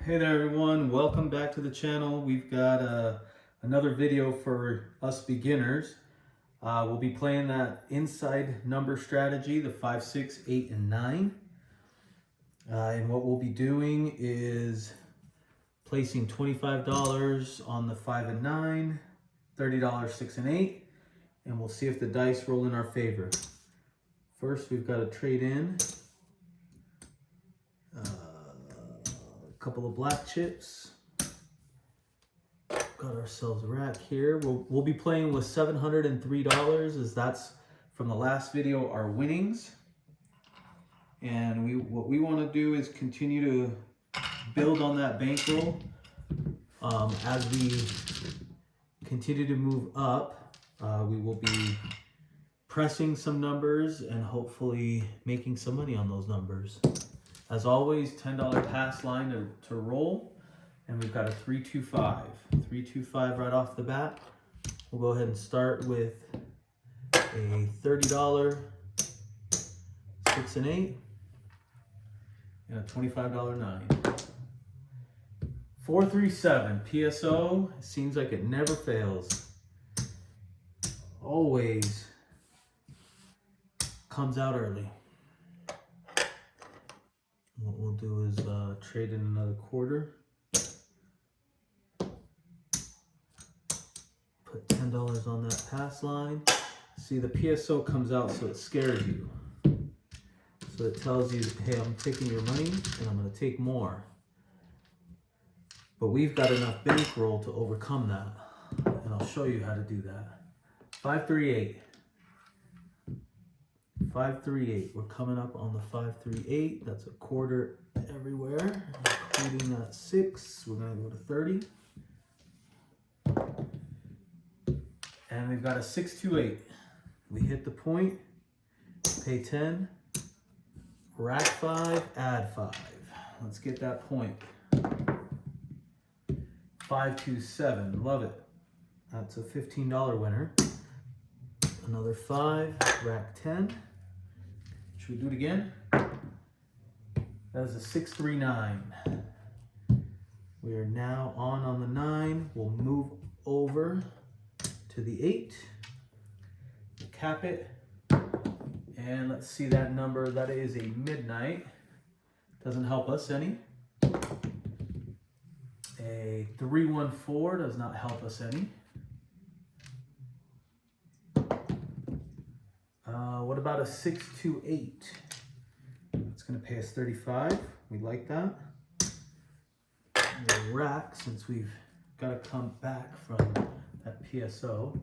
Hey there everyone, welcome back to the channel. We've got another video for us beginners. We'll be playing that inside number strategy, the 5, 6, 8, and 9. And what we'll be doing is placing $25 on the 5 and 9, $30, 6 and 8, and we'll see if the dice roll in our favor. First, we've got to trade in a couple of black chips. Got ourselves a rack here. We'll be playing with $703, as that's from the last video our winnings. And what we want to do is continue to build on that bankroll as we continue to move up. We will be pressing some numbers and hopefully making some money on those numbers. As always, $10 pass line to roll, and we've got a 325. 325 right off the bat. We'll go ahead and start with a $30 6 and 8 and a $25 9. 437 PSO. It seems like it never fails. Always comes out early. What we'll do is trade in another quarter. Put $10 on that pass line. See, the PSO comes out so it scares you. So it tells you, hey, I'm taking your money and I'm going to take more. But we've got enough bankroll to overcome that. And I'll show you how to do that. 538. 538. We're coming up on the 538. That's a quarter everywhere, including that 6. We're going to go to 30. And we've got a 628. We hit the point, pay 10, rack 5, add 5. Let's get that point. 527. Love it. That's a $15 winner. Another 5, rack 10. Should we do it again? That is a 639. We are now on the 9. We'll move over to the 8. We'll cap it. And let's see that number. That is a midnight. Doesn't help us any. A 314 does not help us any. What about a 628? It's going to pay us 35. We like that. We'll rack, since we've got to come back from that PSO.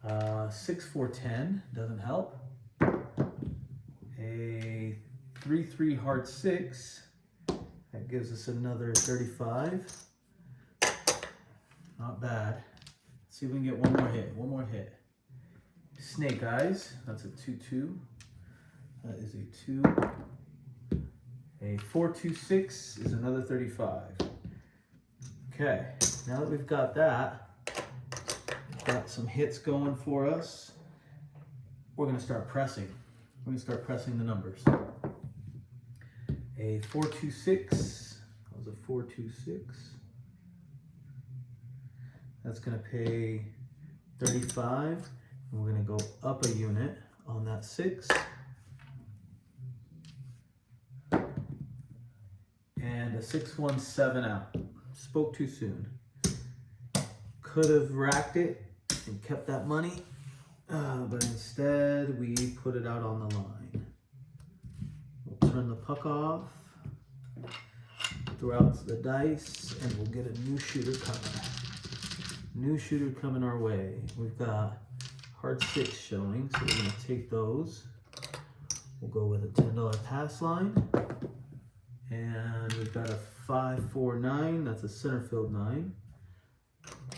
6410 doesn't help. A 33 hard 6. That gives us another 35. Not bad. Let's see if we can get one more hit. One more hit. Snake eyes. That's a 2-2. That is a 2. A 426 is another 35. Okay. Now that we've got that, we've got some hits going for us. We're going to start pressing. We're going to start pressing the numbers. A 426. That was a 426. That's going to pay 35. And we're going to go up a unit on that 6. And a 617 out. Spoke too soon. Could have racked it and kept that money, but instead we put it out on the line. We'll turn the puck off, throw out the dice, and we'll get a new shooter coming. New shooter coming our way. We've got hard 6 showing, so we're going to take those. We'll go with a $10 pass line. And we've got a 549, that's a center field 9.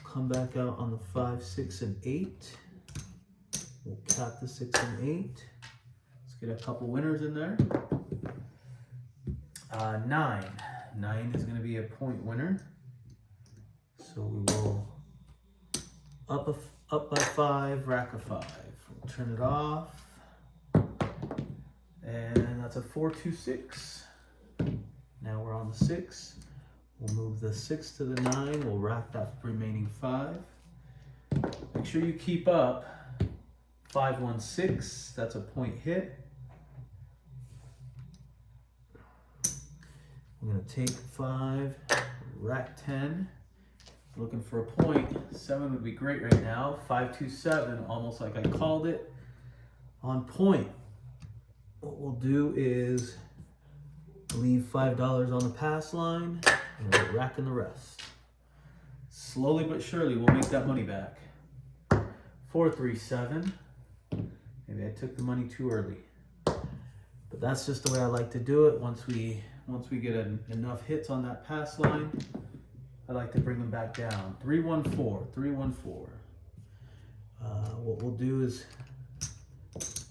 Come back out on the 5, 6, and 8. We'll cap the 6 and 8. Let's get a couple winners in there. 9. 9 is going to be a point winner. So we will up by 5, rack a 5. We'll turn it off. And that's a 426. Now we're on the 6. We'll move the 6 to the 9. We'll rack that remaining 5. Make sure you keep up. 5-1-6. That's a point hit. I'm going to take 5, rack 10. Looking for a point. 7 would be great right now. 5-2-7, almost like I called it. On point. What we'll do is leave $5 on the pass line and we're racking the rest. Slowly but surely we'll make that money back. 4-3-7. Maybe I took the money too early. But that's just the way I like to do it. Once we get enough hits on that pass line, I like to bring them back down. 3-1-4, 3-1-4. What we'll do is,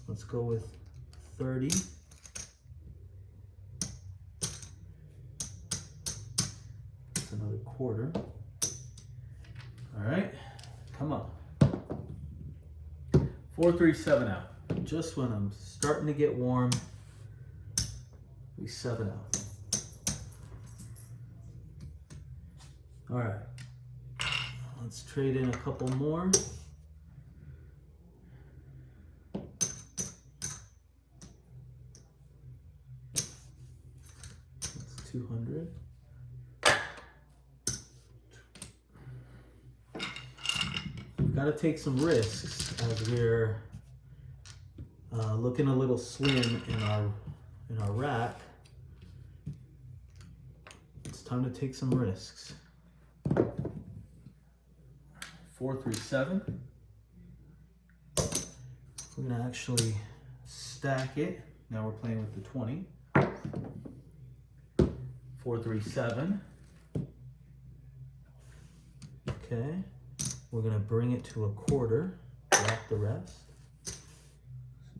let's go with 30. That's another quarter. All right, come on. 4-3-7 out. Just when I'm starting to get warm, we 7 out. All right, let's trade in a couple more. That's 200. We've got to take some risks as we're looking a little slim in our rack. It's time to take some risks. 4-3-7. We're gonna actually stack it. Now we're playing with the 20. 4-3-7. Okay. We're gonna bring it to a quarter. Rack the rest.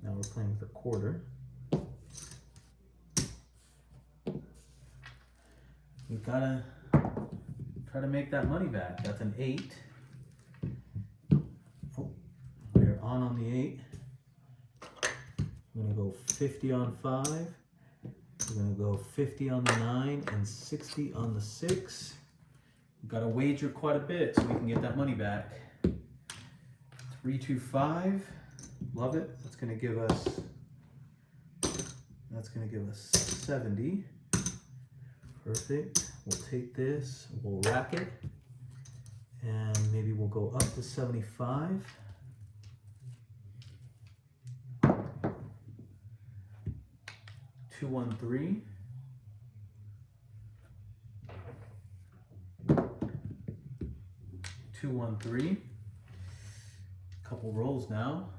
Now we're playing with a quarter. We've gotta try to make that money back. That's an 8. Oh, we're on the 8. I'm gonna go 50 on 5. We're gonna go 50 on the 9 and 60 on the 6. We've gotta wager quite a bit so we can get that money back. 3-2-5. Love it. That's gonna give us 70. Perfect. We'll take this, we'll rack it, and maybe we'll go up to 75. Two, 1, 3. Two, 1, 3. Couple rolls now.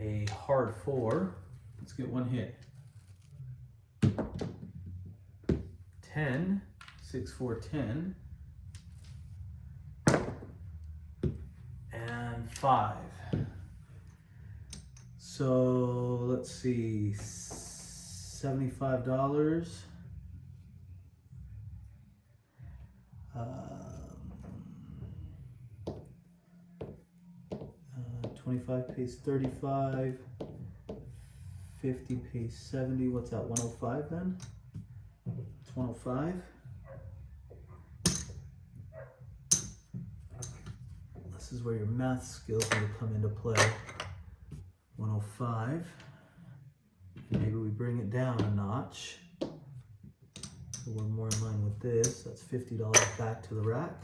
A hard 4. Let's get one hit. 10, 6-4-10, and 5. So let's see, $75. 25 pays 35. 50 pays 70. What's that? 105 then? 105. This is where your math skills need to come into play. 105. Maybe we bring it down a notch. So we're more in line with this. That's $50 back to the rack.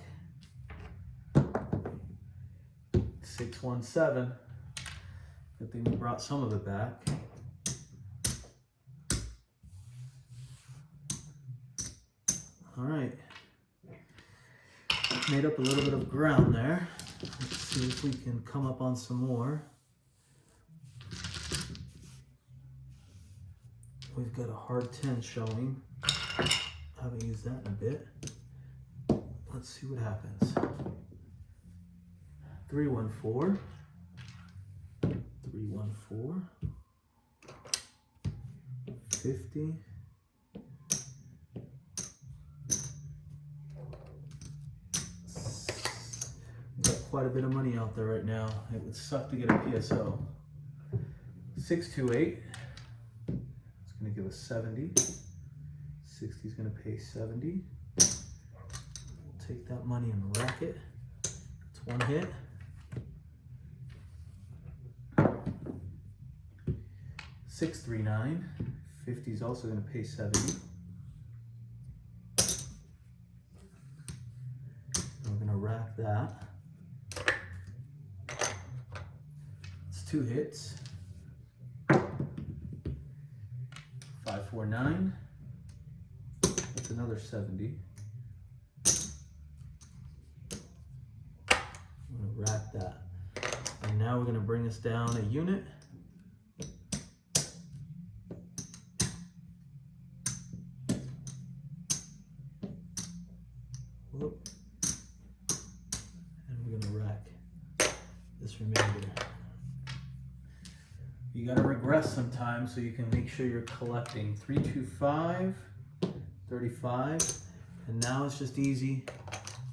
617. Good thing we brought some of it back. All right, made up a little bit of ground there. Let's see if we can come up on some more. We've got a hard 10 showing. I haven't used that in a bit. Let's see what happens. 3-1-4. 3-1-4. 50. Quite a bit of money out there right now. It would suck to get a PSO. 6-2-8. It's going to give us 70. 60 is gonna pay 70. We'll take that money and rack it. It's one hit. 639. 50 is also gonna pay 70. And we're gonna rack that. It's two hits. 549. That's another 70. I'm gonna rack that. And now we're gonna bring us down a unit. Whoop. And we're gonna rack this remainder. You gotta regress sometimes so you can make sure you're collecting. 325, 35, and now it's just easy.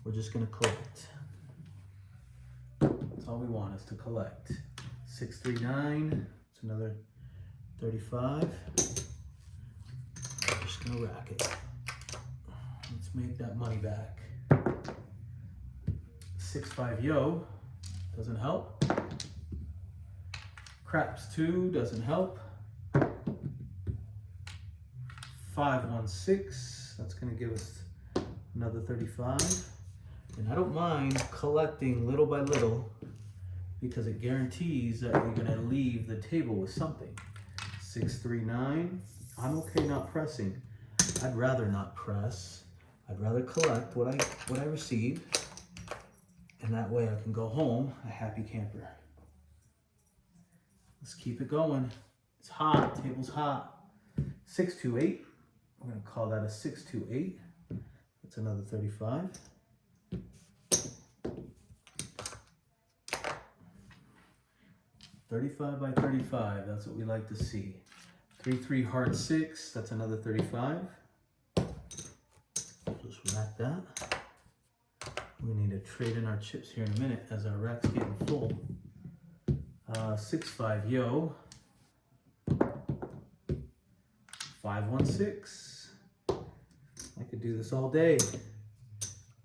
We're just gonna collect. That's all we want is to collect. 639, it's another 35. I'm just gonna rack it. Let's make that money back. 65 yo, doesn't help. Craps 2 doesn't help. 516, that's gonna give us another 35. And I don't mind collecting little by little because it guarantees that you're gonna leave the table with something. 639, I'm okay not pressing. I'd rather not press. I'd rather collect what I receive, and that way I can go home a happy camper. Let's keep it going. It's hot, table's hot. 628, we're gonna call that a 628. That's another 35. 35 by 35, that's what we like to see. 3-3 heart 6, that's another 35. Just rack that. We need to trade in our chips here in a minute as our rack's getting full. 6-5 yo. 516. I could do this all day,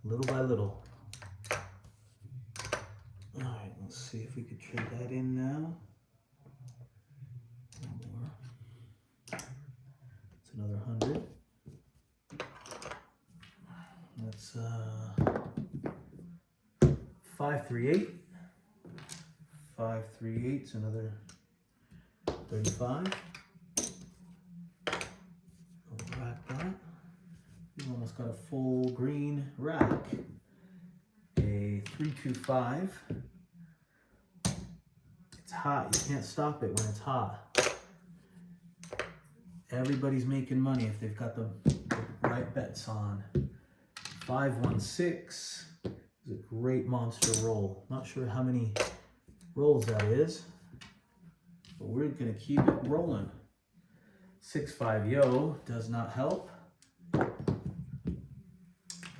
little by little. All right, let's see if we could trade that in now. One more. It's another 100. That's 538. 538 is another 35. We'll rack that. We've almost got a full green rack. A 325. It's hot. You can't stop it when it's hot. Everybody's making money if they've got the right bets on. 516 is a great monster roll. Not sure how many rolls that is, but we're gonna keep it rolling. 6-5 yo does not help.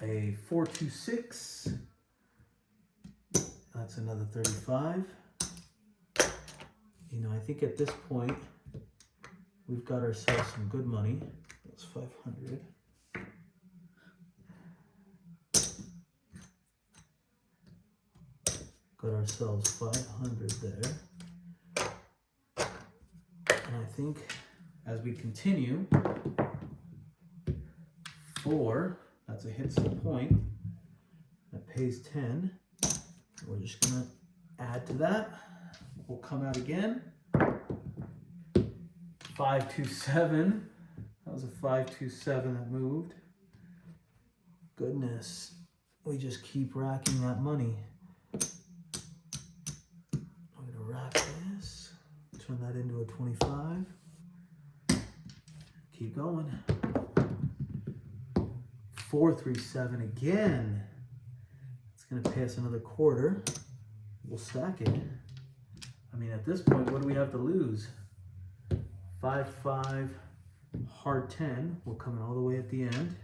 A 426, that's another 35. You know, I think at this point we've got ourselves some good money. That's 500. Got ourselves 500 there. And I think as we continue, 4, that's a hits the point. That pays 10. We're just gonna add to that. We'll come out again. 527. That was a 527 that moved. Goodness, we just keep racking that money. Rack this, turn that into a 25, keep going. 437 again. It's gonna pay us another quarter. We'll stack it. I mean, at this point, what do we have to lose? 5-5 hard 10. We're coming all the way at the end.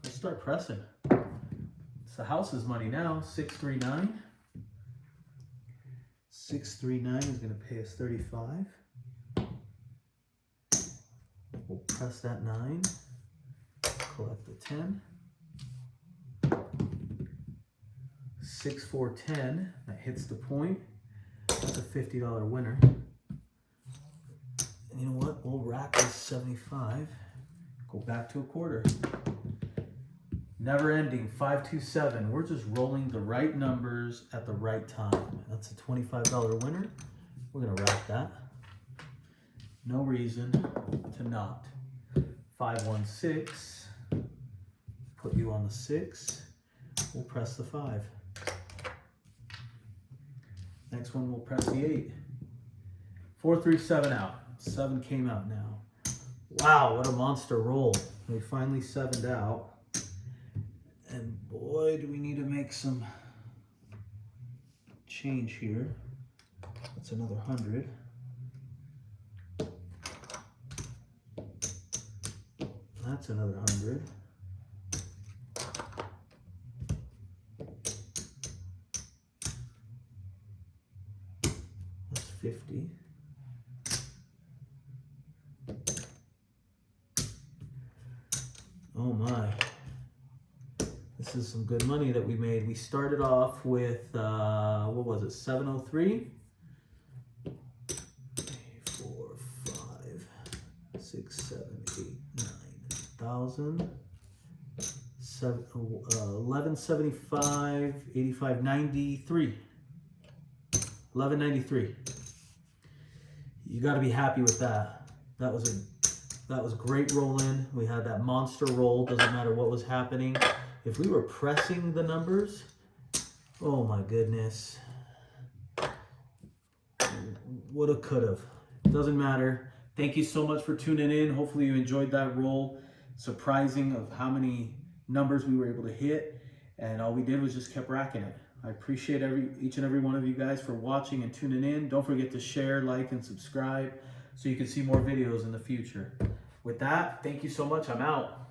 Let's start pressing. It's the house's money now. 639. 639 is going to pay us 35. We'll press that 9. Collect the 10. 6, 4, 10. That hits the point. That's a $50 winner. And you know what? We'll rack this 75. Go back to a quarter. Never ending. 5, 2, 7. We're just rolling the right numbers at the right time. That's a $25 winner. We're gonna rack that. No reason to not. 5, 1, 6. Put you on the 6. We'll press the 5. Next one, we'll press the 8. 4, 3, 7 out. 7 came out now. Wow, what a monster roll. We finally 7'd out. And boy, do we need to make some change here. That's another 100. That's another 100. That's 50. Oh my. This is some good money that we made. We started off with, what was it, 703? 4, 5, 6, 7, 8, 9,000. 1175, 85, 93. 1193. You got to be happy with that. That was a great roll in. We had that monster roll. Doesn't matter what was happening. If we were pressing the numbers, oh my goodness. Woulda, coulda. Doesn't matter. Thank you so much for tuning in. Hopefully you enjoyed that roll. Surprising of how many numbers we were able to hit. And all we did was just kept racking it. I appreciate each and every one of you guys for watching and tuning in. Don't forget to share, like, and subscribe so you can see more videos in the future. With that, thank you so much. I'm out.